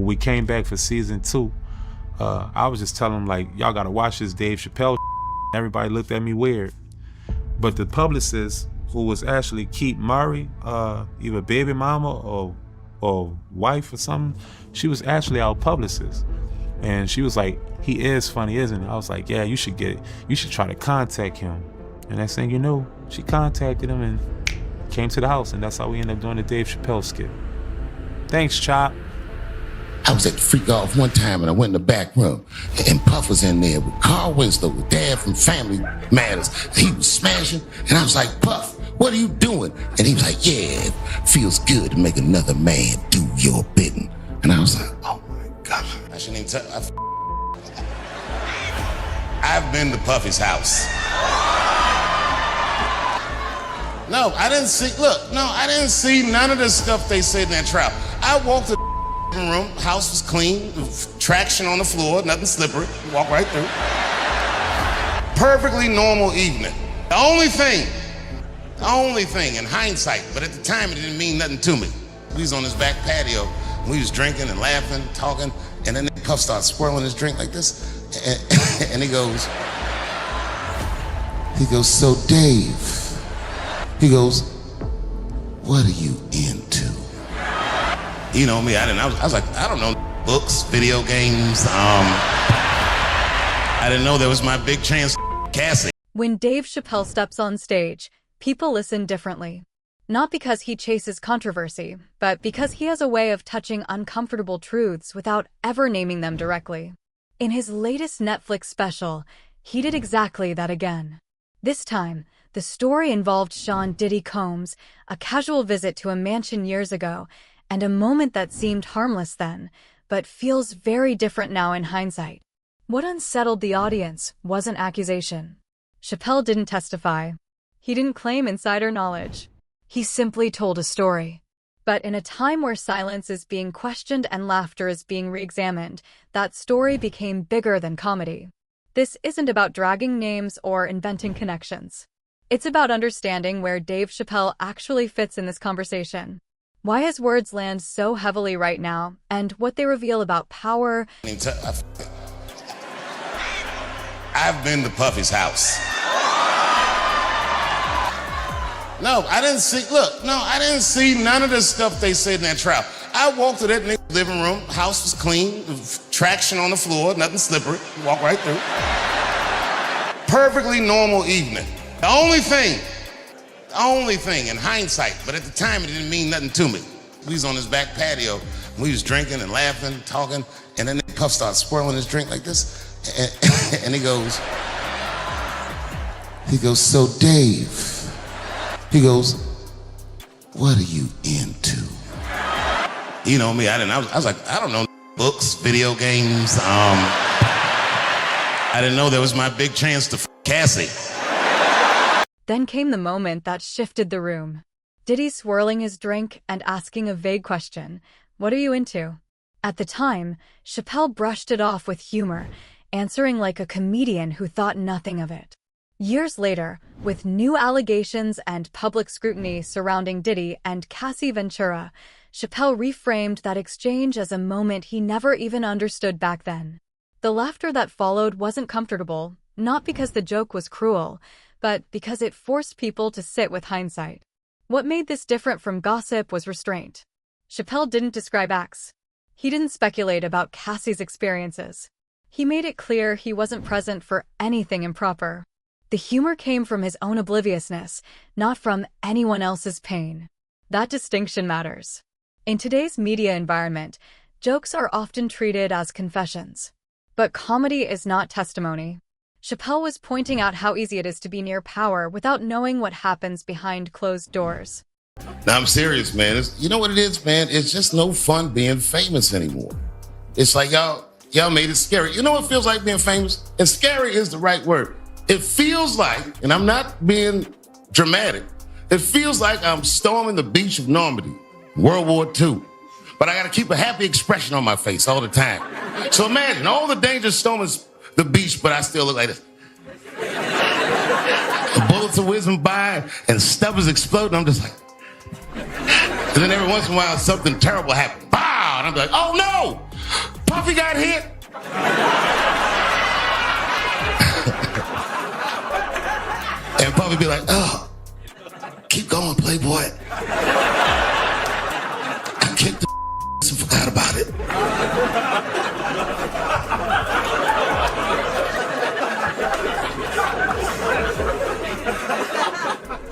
we came back for season 2, I was just telling them, like, y'all gotta watch this Dave Chappelle. Everybody looked at me weird. But the publicist, who was actually Keith Murray, either baby mama or wife or something, she was actually our publicist. And she was like, he is funny, isn't he? I was like, yeah, you should get it. You should try to contact him. And next thing you know, she contacted him and came to the house, and that's how we ended up doing the Dave Chappelle skit. Thanks, Chop. I was at the Freak Off one time, and I went in the back room, and Puff was in there with Carl Winslow, with Dad from Family Matters. He was smashing, and I was like, Puff, what are you doing? And he was like, yeah, it feels good to make another man do your bidding. And I was like, oh my God. I shouldn't even tell. I've been to Puffy's house. No, I didn't see none of the stuff they said in that trial. I walked to the room, house was clean, traction on the floor, nothing slippery, walk right through. Perfectly normal evening. The only thing in hindsight, but at the time it didn't mean nothing to me. We was on his back patio, and we was drinking and laughing, talking, and then Puff starts swirling his drink like this, and he goes, so Dave, he goes, what are you into? You know me, I was like, I don't know, books, video games, I didn't know there was my big chance, Cassie. When Dave Chappelle steps on stage, people listen differently. Not because he chases controversy, but because he has a way of touching uncomfortable truths without ever naming them directly. In his latest Netflix special, he did exactly that again. This time, the story involved Sean Diddy Combs, a casual visit to a mansion years ago, and a moment that seemed harmless then, but feels very different now in hindsight. What unsettled the audience wasn't accusation. Chappelle didn't testify. He didn't claim insider knowledge. He simply told a story. But in a time where silence is being questioned and laughter is being re-examined, that story became bigger than comedy. This isn't about dragging names or inventing connections. It's about understanding where Dave Chappelle actually fits in this conversation. Why his words land so heavily right now, and what they reveal about power. I've been to Puffy's house. No, I didn't see none of the stuff they said in that trial. I walked to that nigga's living room, house was clean, traction on the floor, nothing slippery, walk right through. Perfectly normal evening. The only thing in hindsight, but at the time it didn't mean nothing to me. We was on his back patio, and we was drinking and laughing, talking, and then Puff starts swirling his drink like this, and he goes, so Dave, he goes, what are you into? You know me, I was like, I don't know, books, video games, I didn't know there was my big chance to Cassie. Then came the moment that shifted the room. Diddy swirling his drink and asking a vague question, what are you into? At the time, Chappelle brushed it off with humor, answering like a comedian who thought nothing of it. Years later, with new allegations and public scrutiny surrounding Diddy and Cassie Ventura, Chappelle reframed that exchange as a moment he never even understood back then. The laughter that followed wasn't comfortable, not because the joke was cruel, but because it forced people to sit with hindsight. What made this different from gossip was restraint. Chappelle didn't describe acts. He didn't speculate about Cassie's experiences. He made it clear he wasn't present for anything improper. The humor came from his own obliviousness, not from anyone else's pain. That distinction matters. In today's media environment, jokes are often treated as confessions. But comedy is not testimony. Chappelle was pointing out how easy it is to be near power without knowing what happens behind closed doors. Now, I'm serious, man. You know what it is, man? It's just no fun being famous anymore. It's like y'all made it scary. You know what it feels like being famous? And scary is the right word. It feels like, and I'm not being dramatic, it feels like I'm storming the beach of Normandy, World War II. But I got to keep a happy expression on my face all the time. So imagine all the danger storming the beach, but I still look like this. The bullets are whizzing by and stuff is exploding. I'm just like, and then every once in a while something terrible happens. Pow! And I'm like, oh no! Puffy got hit. And Puffy be like, oh, keep going, Playboy. I kicked the and forgot about it.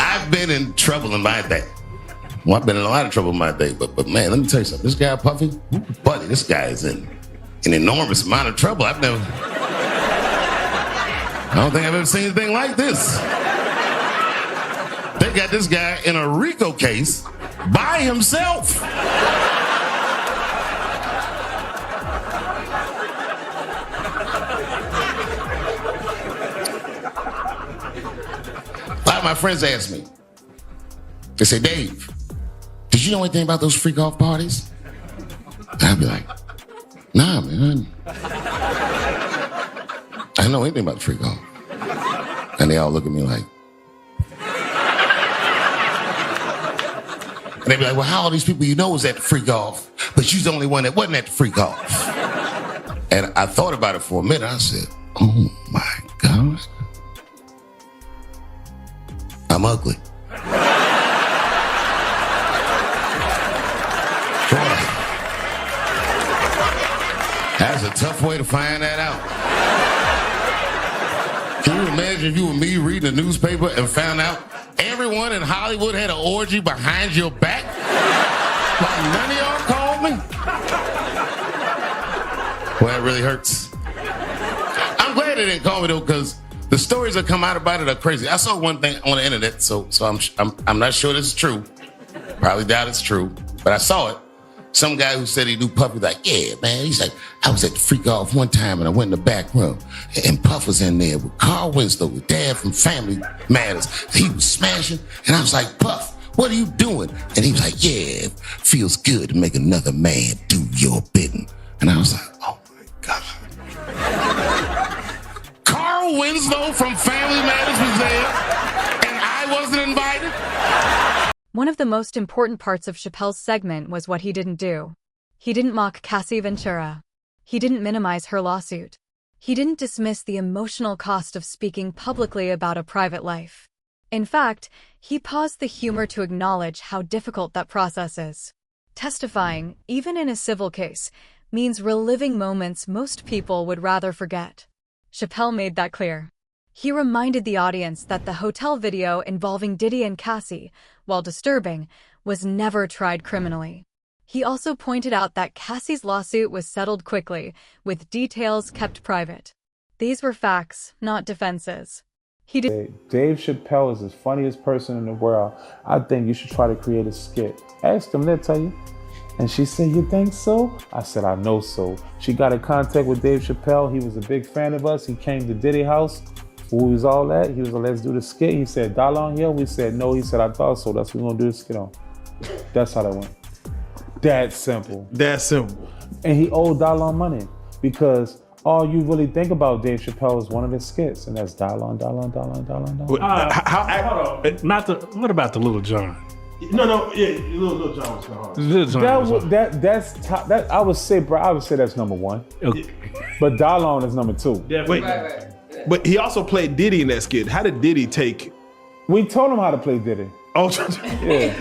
I've been in trouble in my day. Well, I've been in a lot of trouble in my day, but man, let me tell you something. This guy, Puffy, buddy, this guy is in an enormous amount of trouble. I don't think I've ever seen anything like this. They got this guy in a RICO case by himself. A lot of my friends ask me, they say, Dave, did you know anything about those freak off parties? And I'd be like, nah, man. I don't know anything about the freak off. And they all look at me like, and they be like, well, how all these people you know was at the freak off, but you's the only one that wasn't at the freak off. And I thought about it for a minute. I said, oh my God. I'm ugly. Boy, that's a tough way to find that out. Can you imagine if you were me reading a newspaper and found out everyone in Hollywood had an orgy behind your back? Like none of y'all called me? Well, that really hurts. I'm glad they didn't call me though, because the stories that come out about it are crazy. I saw one thing on the internet, so I'm not sure this is true. Probably doubt it's true, but I saw it. Some guy who said he knew Puffy, like, yeah, man. He's like, I was at the freak off one time and I went in the back room and Puff was in there with Carl Winslow, with Dad from Family Matters. He was smashing and I was like, Puff, what are you doing? And he was like, yeah, it feels good to make another man do your bidding. And I was like, oh my God. Carl Winslow from Family Matters was there and I wasn't invited? One of the most important parts of Chappelle's segment was what he didn't do. He didn't mock Cassie Ventura. He didn't minimize her lawsuit. He didn't dismiss the emotional cost of speaking publicly about a private life. In fact, he paused the humor to acknowledge how difficult that process is. Testifying, even in a civil case, means reliving moments most people would rather forget. Chappelle made that clear. He reminded the audience that the hotel video involving Diddy and Cassie, while disturbing, was never tried criminally. He also pointed out that Cassie's lawsuit was settled quickly, with details kept private. These were facts, not defenses. Dave Chappelle is the funniest person in the world. I think you should try to create a skit. Ask them, they'll tell you. And she said, you think so? I said, I know so. She got in contact with Dave Chappelle. He was a big fan of us. He came to Diddy house. We was all at. He was like, let's do the skit. He said, dollar on here? We said, no. He said, I thought so. That's what we're going to do the skit on. That's how that went. That simple. That simple. And he owed dollar on money because all you really think about Dave Chappelle is one of his skits, and that's dollar on dollar on dollar on dollar on dollar. What about the Little John? No, yeah, Little John was kind of hard. Little John That's top. That I would say that's number one. Okay. But dollar on is number two. Definitely. Wait. But he also played Diddy in that skit. How did Diddy take? We told him how to play Diddy. Oh, Yeah.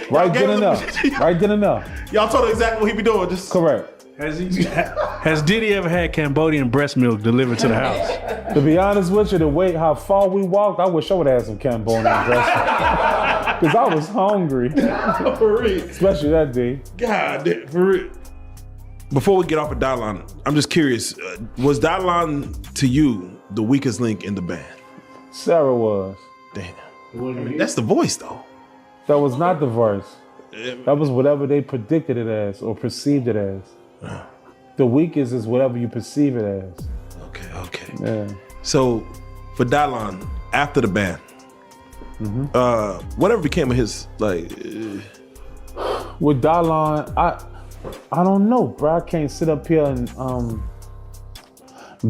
Right then enough. Right then enough. Y'all told him exactly what he be doing. Just Correct. Has Diddy ever had Cambodian breast milk delivered to the house? To be honest with you, the way how far we walked, I wish I would have had some Cambodian breast. Because I was hungry. For real. Especially that day. God, for real. Before we get off of Dylon, I'm just curious, was Dylon to you the weakest link in the band? Sarah was. Damn. I mean, that's the voice though. That was not the verse. That was whatever they predicted it as or perceived it as. The weakest is whatever you perceive it as. Okay. Yeah. So for Dylon, after the band, whatever became of his With Dylon, I don't know, bro. I can't sit up here and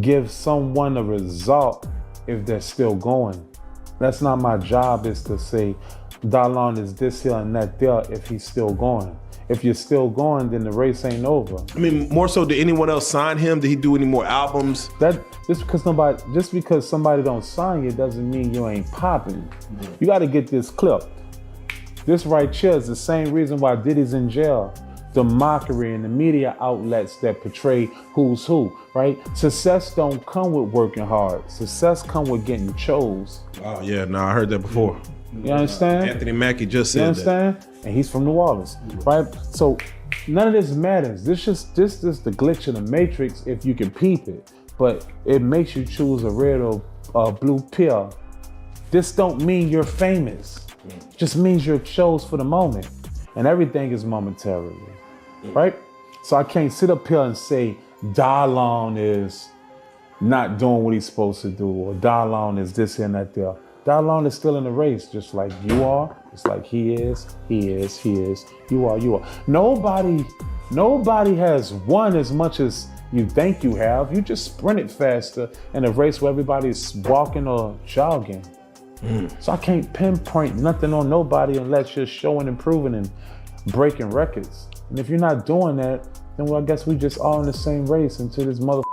give someone a result if they're still going. That's not my job, is to say Dylon is this here and that there if he's still going. if you're still going, then the race ain't over. I mean, more so, did anyone else sign him? Did he do any more albums? That just because somebody don't sign you doesn't mean you ain't popping. You got to get this clipped. This right here is the same reason why Diddy's in jail. The mockery and the media outlets that portray who's who, right? Success don't come with working hard. Success come with getting chose. Oh yeah, no, I heard that before. You understand? Anthony Mackie just said you understand? That. And he's from New Orleans, right? So none of this matters. This is the glitch in the matrix if you can peep it. But it makes you choose a red or blue pill. This don't mean you're famous. It just means you're chose for the moment. And everything is momentarily. Right? So I can't sit up here and say Dallon is not doing what he's supposed to do, or Dallon is this and that there. Dallon is still in the race, just like you are, just like he is, you are. Nobody has won as much as you think you have. You just sprinted faster in a race where everybody's walking or jogging. So I can't pinpoint nothing on nobody unless you're showing, improving, and breaking records. And if you're not doing that, then well, I guess we just all in the same race until this mother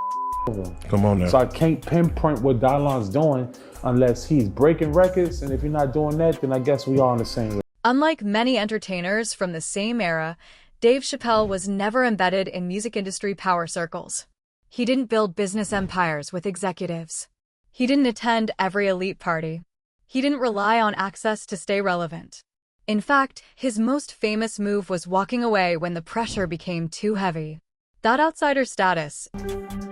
over. Come on now. So I can't pinpoint what Dallon's doing unless he's breaking records. And if you're not doing that, then I guess we all in the same race. Unlike many entertainers from the same era, Dave Chappelle was never embedded in music industry power circles. He didn't build business empires with executives. He didn't attend every elite party. He didn't rely on access to stay relevant. In fact, his most famous move was walking away when the pressure became too heavy. That outsider status.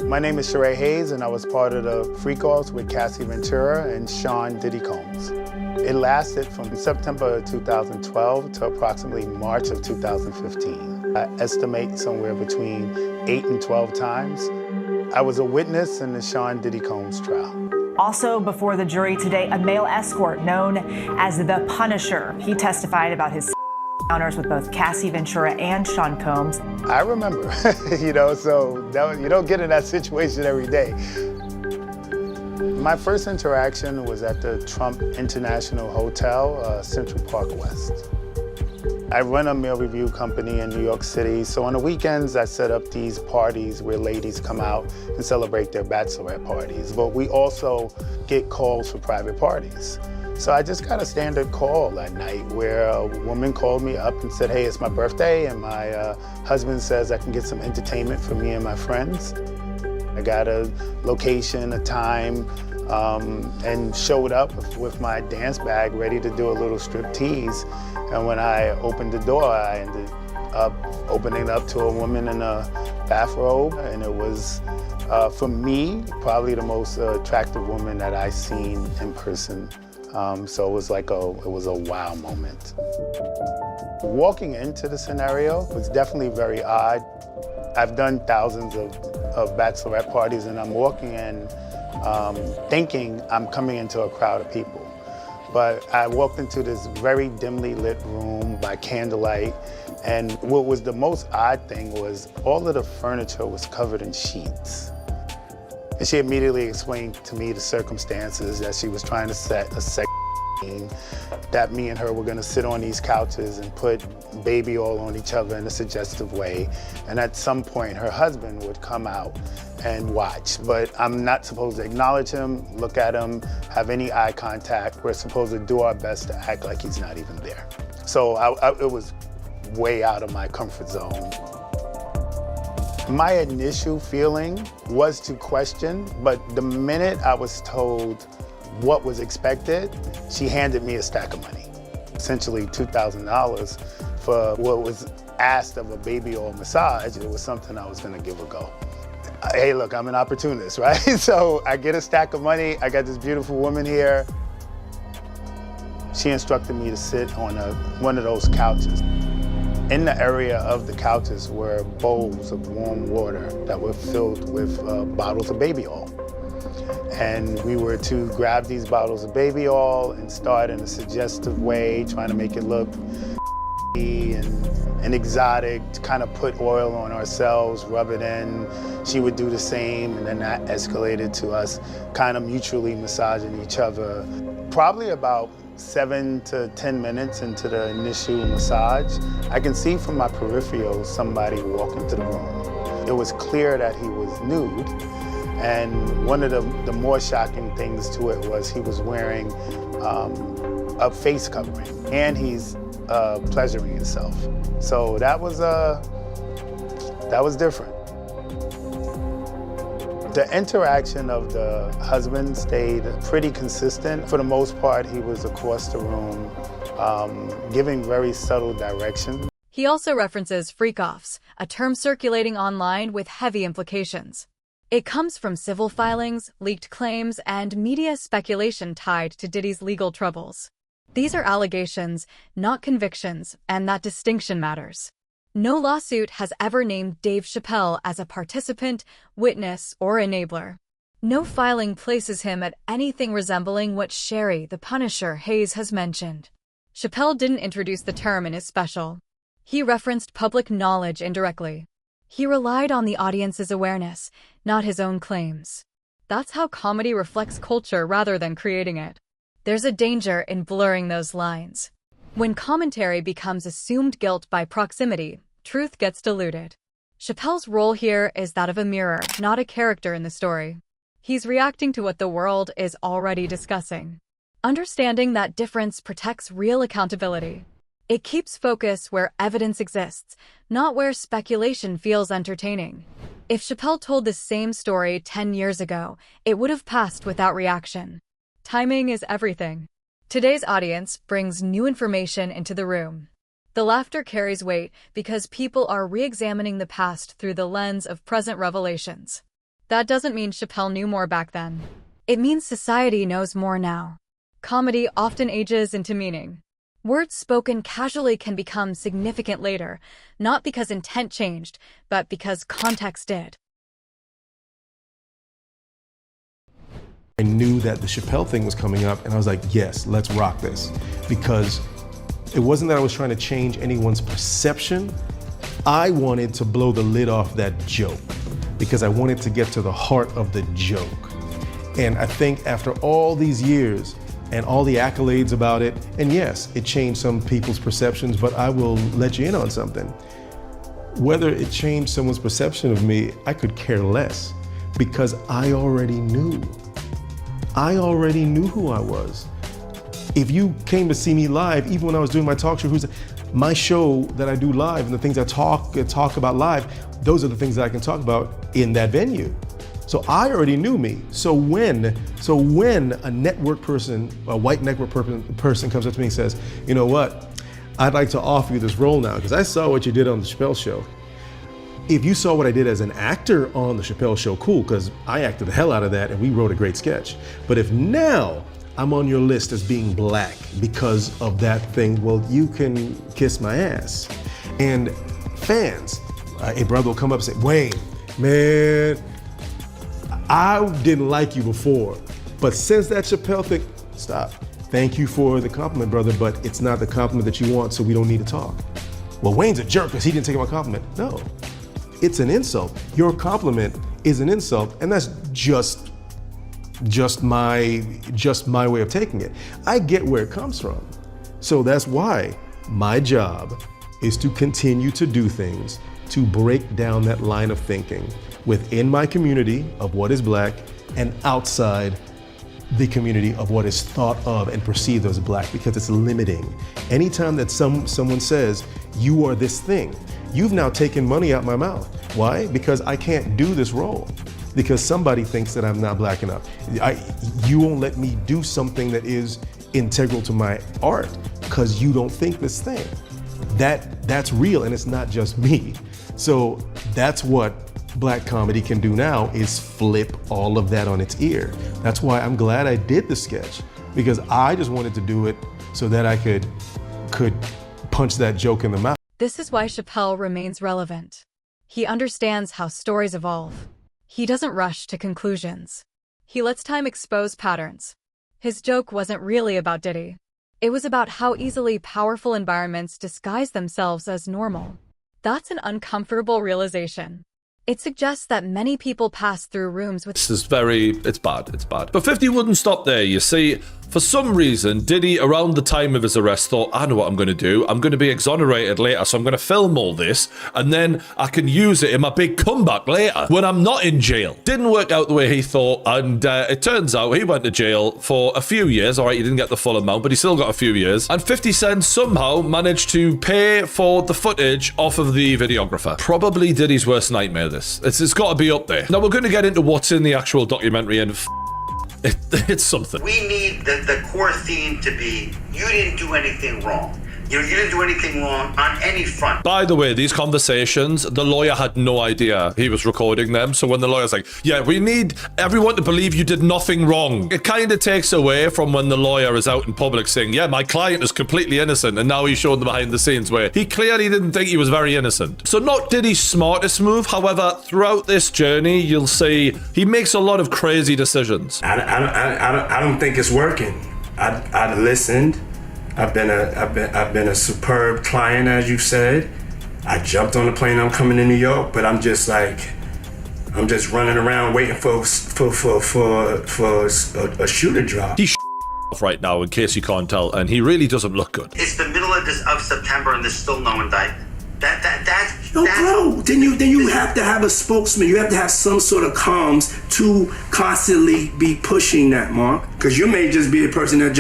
My name is Sheree Hayes, and I was part of the Freak Offs with Cassie Ventura and Sean Diddy Combs. It lasted from September 2012 to approximately March of 2015. I estimate somewhere between 8 and 12 times. I was a witness in the Sean Diddy Combs trial. Also before the jury today, a male escort known as the Punisher. He testified about his encounters with both Cassie Ventura and Sean Combs. I remember, so you don't get in that situation every day. My first interaction was at the Trump International Hotel, Central Park West. I run a meal review company in New York City, so on the weekends I set up these parties where ladies come out and celebrate their bachelorette parties, but we also get calls for private parties. So I just got a standard call that night where a woman called me up and said, hey, it's my birthday and my husband says I can get some entertainment for me and my friends. I got a location, a time, and showed up with my dance bag ready to do a little striptease. And when I opened the door, I ended up opening up to a woman in a bathrobe. And it was, for me, probably the most attractive woman that I've seen in person. So it was like it was a wow moment. Walking into the scenario was definitely very odd. I've done thousands of bachelorette parties, and I'm walking in thinking I'm coming into a crowd of people. But I walked into this very dimly lit room by candlelight, and what was the most odd thing was all of the furniture was covered in sheets. And she immediately explained to me the circumstances that she was trying to set a sex scene, that me and her were gonna sit on these couches and put baby oil on each other in a suggestive way. And at some point, her husband would come out and watch. But I'm not supposed to acknowledge him, look at him, have any eye contact. We're supposed to do our best to act like he's not even there. So it was way out of my comfort zone. My initial feeling was to question, but the minute I was told what was expected, she handed me a stack of money. Essentially $2,000 for what was asked of a baby oil massage. It was something I was gonna give a go. Hey, look, I'm an opportunist, right? So I get a stack of money, I got this beautiful woman here. She instructed me to sit on one of those couches. In the area of the couches were bowls of warm water that were filled with bottles of baby oil. And we were to grab these bottles of baby oil and start in a suggestive way, trying to make it look and an exotic, to kind of put oil on ourselves, rub it in. She would do the same, and then that escalated to us kind of mutually massaging each other. Probably about 7 to 10 minutes into the initial massage, I can see from my peripheral somebody walk into the room. It was clear that he was nude, and one of the more shocking things to it was he was wearing a face covering, and he's pleasuring himself. So that was different. The interaction of the husband stayed pretty consistent. For the most part, he was across the room, giving very subtle direction. He also references freak-offs, a term circulating online with heavy implications. It comes from civil filings, leaked claims, and media speculation tied to Diddy's legal troubles. These are allegations, not convictions, and that distinction matters. No lawsuit has ever named Dave Chappelle as a participant, witness, or enabler. No filing places him at anything resembling what Sherry, the Punisher, Hayes has mentioned. Chappelle didn't introduce the term in his special. He referenced public knowledge indirectly. He relied on the audience's awareness, not his own claims. That's how comedy reflects culture rather than creating it. There's a danger in blurring those lines. When commentary becomes assumed guilt by proximity, truth gets diluted. Chappelle's role here is that of a mirror, not a character in the story. He's reacting to what the world is already discussing. Understanding that difference protects real accountability. It keeps focus where evidence exists, not where speculation feels entertaining. If Chappelle told the same story 10 years ago, it would have passed without reaction. Timing is everything. Today's audience brings new information into the room. The laughter carries weight because people are re-examining the past through the lens of present revelations. That doesn't mean Chappelle knew more back then. It means society knows more now. Comedy often ages into meaning. Words spoken casually can become significant later, not because intent changed, but because context did. I knew that the Chappelle thing was coming up, and I was like, yes, let's rock this. Because it wasn't that I was trying to change anyone's perception. I wanted to blow the lid off that joke because I wanted to get to the heart of the joke. And I think after all these years and all the accolades about it, and yes, it changed some people's perceptions, but I will let you in on something. Whether it changed someone's perception of me, I could care less because I already knew. I already knew who I was. If you came to see me live, even when I was doing my talk show, my show that I do live and the things I talk about live, those are the things that I can talk about in that venue. So I already knew me. So when a network person, a white network person comes up to me and says, you know what, I'd like to offer you this role now because I saw what you did on the Chappelle show. If you saw what I did as an actor on the Chappelle show, cool, because I acted the hell out of that and we wrote a great sketch. But if now I'm on your list as being black because of that thing, well, you can kiss my ass. And fans, a brother will come up and say, Wayne, man, I didn't like you before, but since that Chappelle thing, stop. Thank you for the compliment, brother, but it's not the compliment that you want, so we don't need to talk. Well, Wayne's a jerk because he didn't take my compliment. No. It's an insult. Your compliment is an insult, and that's just my way of taking it. I get where it comes from. So that's why my job is to continue to do things to break down that line of thinking within my community of what is black and outside the community of what is thought of and perceived as black, because it's limiting. Anytime that someone says, you are this thing, you've now taken money out my mouth. Why? Because I can't do this role. Because somebody thinks that I'm not black enough. You won't let me do something that is integral to my art because you don't think this thing. That's real, and it's not just me. So that's what black comedy can do now, is flip all of that on its ear. That's why I'm glad I did the sketch, because I just wanted to do it so that I could punch that joke in the mouth. This is why Chappelle remains relevant. He understands how stories evolve. He doesn't rush to conclusions. He lets time expose patterns. His joke wasn't really about Diddy. It was about how easily powerful environments disguise themselves as normal. That's an uncomfortable realization. It suggests that many people pass through rooms with— This is it's bad. But 50 wouldn't stop there, you see. For some reason, Diddy, around the time of his arrest, thought, I know what I'm going to do. I'm going to be exonerated later, so I'm going to film all this, and then I can use it in my big comeback later, when I'm not in jail. Didn't work out the way he thought, and it turns out he went to jail for a few years. All right, he didn't get the full amount, but he still got a few years. And 50 Cent somehow managed to pay for the footage off of the videographer. Probably Diddy's worst nightmare, this. It's got to be up there. Now, we're going to get into what's in the actual documentary, and it's something. We need the core theme to be, you didn't do anything wrong. You didn't do anything wrong on any front. By the way, these conversations, the lawyer had no idea he was recording them. So when the lawyer's like, yeah, we need everyone to believe you did nothing wrong, it kind of takes away from when the lawyer is out in public saying, yeah, my client is completely innocent. And now he's showing the behind the scenes where he clearly didn't think he was very innocent. So not Diddy's smartest move. However, throughout this journey, you'll see he makes a lot of crazy decisions. I don't think it's working. I listened. I've been a superb client, as you said. I jumped on the plane. I'm coming to New York, but I'm just running around waiting for a shoe to drop. He's off right now, in case you can't tell, and he really doesn't look good. It's the middle of September, and there's still no indictment. Bro, then you have to have a spokesman. You have to have some sort of comms to constantly be pushing that, Mark. Because you may just be a person that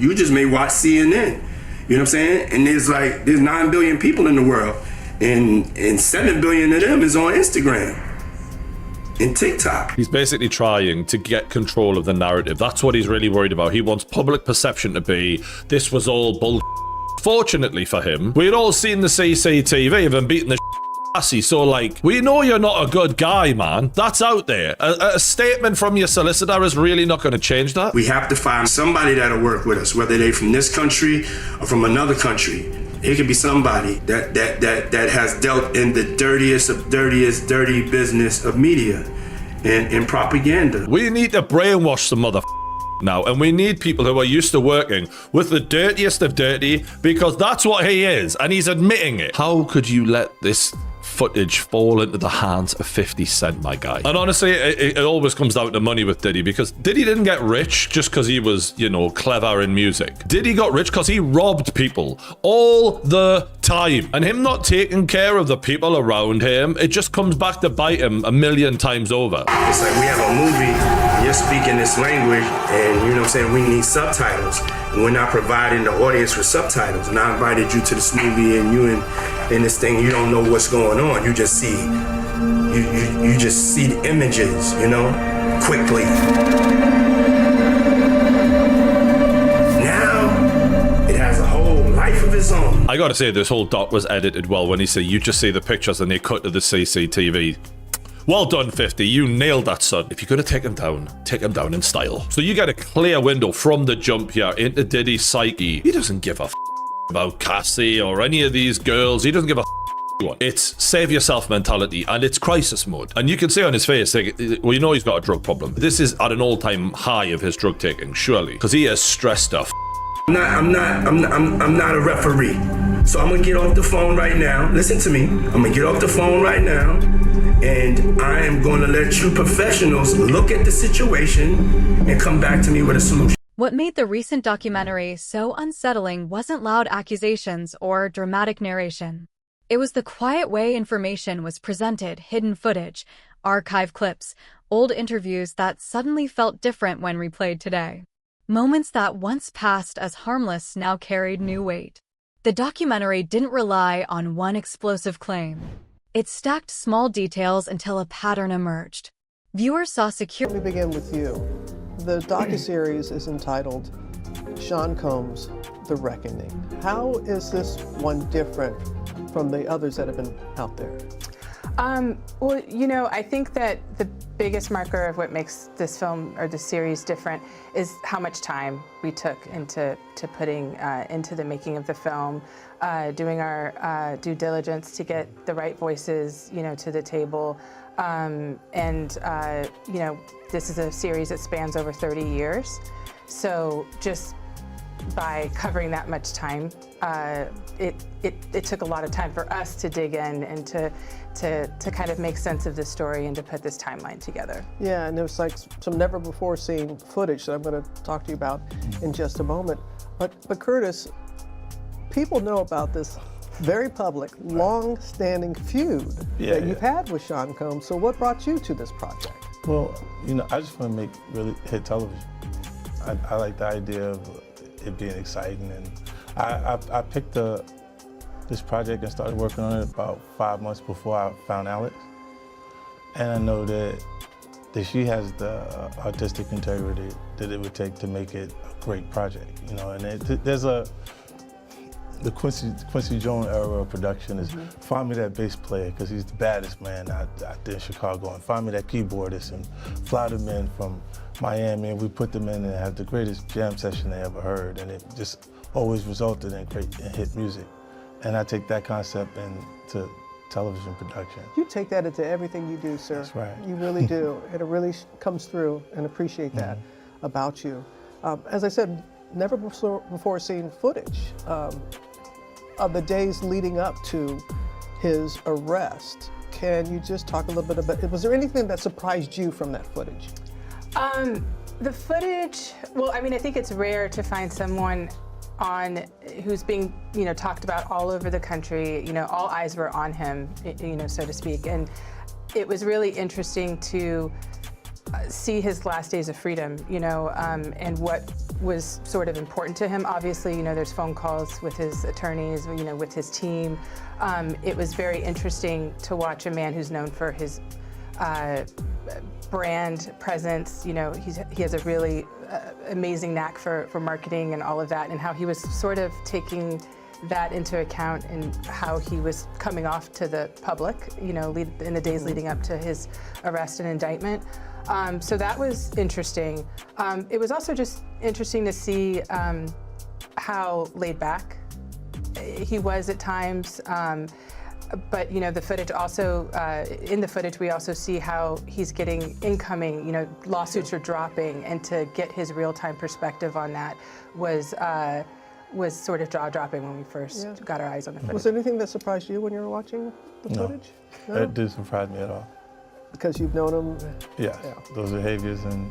you just may watch CNN. You know what I'm saying? And there's 9 billion people in the world, and 7 billion of them is on Instagram and TikTok. He's basically trying to get control of the narrative. That's what he's really worried about. He wants public perception to be, this was all bull. Fortunately for him, we had all seen the CCTV of him beating the assy, so we know you're not a good guy, man. That's out there. A statement from your solicitor is really not going to change that. We have to find somebody that'll work with us, whether they're from this country or from another country. It could be somebody that has dealt in the dirtiest of dirty business of media and propaganda. We need to brainwash some now, and we need people who are used to working with the dirtiest of dirty, because that's what he is, and he's admitting it. How could you let this footage fall into the hands of 50 Cent, my guy? And honestly, it always comes down to money with Diddy, because Diddy didn't get rich just because he was, clever in music. Diddy got rich because he robbed people all the time, and him not taking care of the people around him, it just comes back to bite him a million times over. It's like we have a movie, you're speaking this language, and you know what I'm saying, we need subtitles. And we're not providing the audience with subtitles. And I invited you to this movie, and you in this thing, you don't know what's going on. You just see, you just see the images, quickly. Now, it has a whole life of its own. I gotta say, this whole doc was edited well. When he said, you just see the pictures and they cut to the CCTV. Well done, 50. You nailed that, son. If you're going to take him down in style. So you get a clear window from the jump here into Diddy's psyche. He doesn't give a about Cassie or any of these girls. He doesn't give a one. It's save yourself mentality, and it's crisis mode. And you can see on his face, well, he's got a drug problem. This is at an all-time high of his drug taking, surely, because he is stressed up. I'm not a referee. So I'm gonna get off the phone right now. Listen to me. I'm gonna get off the phone right now, and I am gonna let you professionals look at the situation and come back to me with a solution. What made the recent documentary so unsettling wasn't loud accusations or dramatic narration. It was the quiet way information was presented, hidden footage, archive clips, old interviews that suddenly felt different when replayed today. Moments that once passed as harmless now carried new weight. The documentary didn't rely on one explosive claim. It stacked small details until a pattern emerged. Viewers saw security. Let me begin with you. The docuseries is entitled Sean Combs, The Reckoning. How is this one different from the others that have been out there? Well, I think that the biggest marker of what makes this film or this series different is how much time we took into putting into the making of the film, doing our due diligence to get the right voices, to the table. This is a series that spans over 30 years. So just by covering that much time. It took a lot of time for us to dig in and to kind of make sense of this story and to put this timeline together. Yeah, and there's like some never before seen footage that I'm going to talk to you about in just a moment. But Curtis, people know about this very public, long-standing feud that you've had with Sean Combs. So what brought you to this project? Well, I just want to make really hit television. I like the idea of it being exciting, and I picked this project and started working on it about 5 months before I found Alex. And I know that she has the artistic integrity that it would take to make it a great project, and there's the Quincy Jones era of production is find me that bass player because he's the baddest man out there in Chicago, and find me that keyboardist and fly them in from Miami, and we put them in and have the greatest jam session they ever heard, and it just always resulted in great and hit music. And I take that concept into television production. You take that into everything you do, sir. That's right. You really do, and it really comes through, and appreciate that about you. As I said, never before seen footage of the days leading up to his arrest. Can you just talk a little bit about, was there anything that surprised you from that footage? The footage, well, I mean, I think it's rare to find someone who's being, talked about all over the country. All eyes were on him, so to speak. And it was really interesting to see his last days of freedom, and what was sort of important to him. Obviously, there's phone calls with his attorneys, with his team. It was very interesting to watch a man who's known for his brand presence. He has a really amazing knack for marketing and all of that, and how he was sort of taking that into account and how he was coming off to the public, in the days leading up to his arrest and indictment. So that was interesting. It was also just interesting to see how laid back he was at times. But the footage also, in the footage, we also see how he's getting incoming, lawsuits are dropping, and to get his real-time perspective on that was sort of jaw-dropping when we first got our eyes on the footage. Was there anything that surprised you when you were watching the footage? No, it didn't surprise me at all. Because you've known him? Yeah, those behaviors, and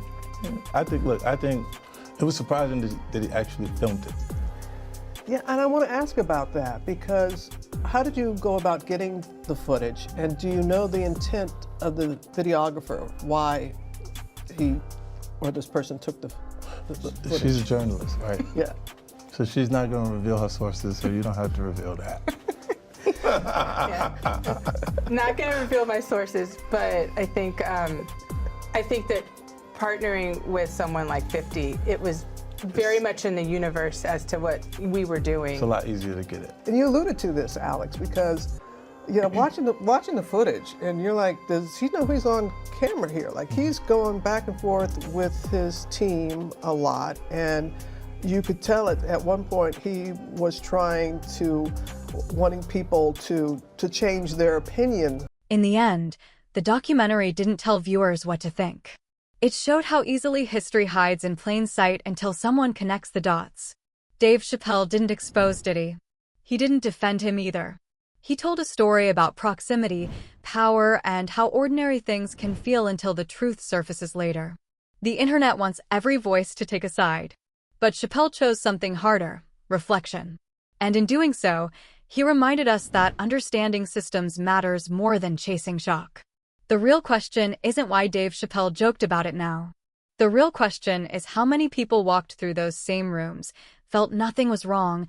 I think it was surprising that he actually filmed it. Yeah, and I want to ask about that, because how did you go about getting the footage, and do you know the intent of the videographer, why he or this person took the footage? She's a journalist, right? Yeah. So she's not going to reveal her sources, so you don't have to reveal that. Not going to reveal my sources, but I think that partnering with someone like 50, it was very much in the universe as to what we were doing. It's a lot easier to get it. And you alluded to this, Alex, because watching the footage, and you're like, does he know he's on camera here? Like, he's going back and forth with his team a lot, and you could tell at one point he was wanting people to change their opinion. In the end, the documentary didn't tell viewers what to think. It showed how easily history hides in plain sight until someone connects the dots. Dave Chappelle didn't expose Diddy. He didn't defend him either. He told a story about proximity, power, and how ordinary things can feel until the truth surfaces later. The internet wants every voice to take a side. But Chappelle chose something harder: reflection. And in doing so, he reminded us that understanding systems matters more than chasing shock. The real question isn't why Dave Chappelle joked about it now. The real question is how many people walked through those same rooms, felt nothing was wrong,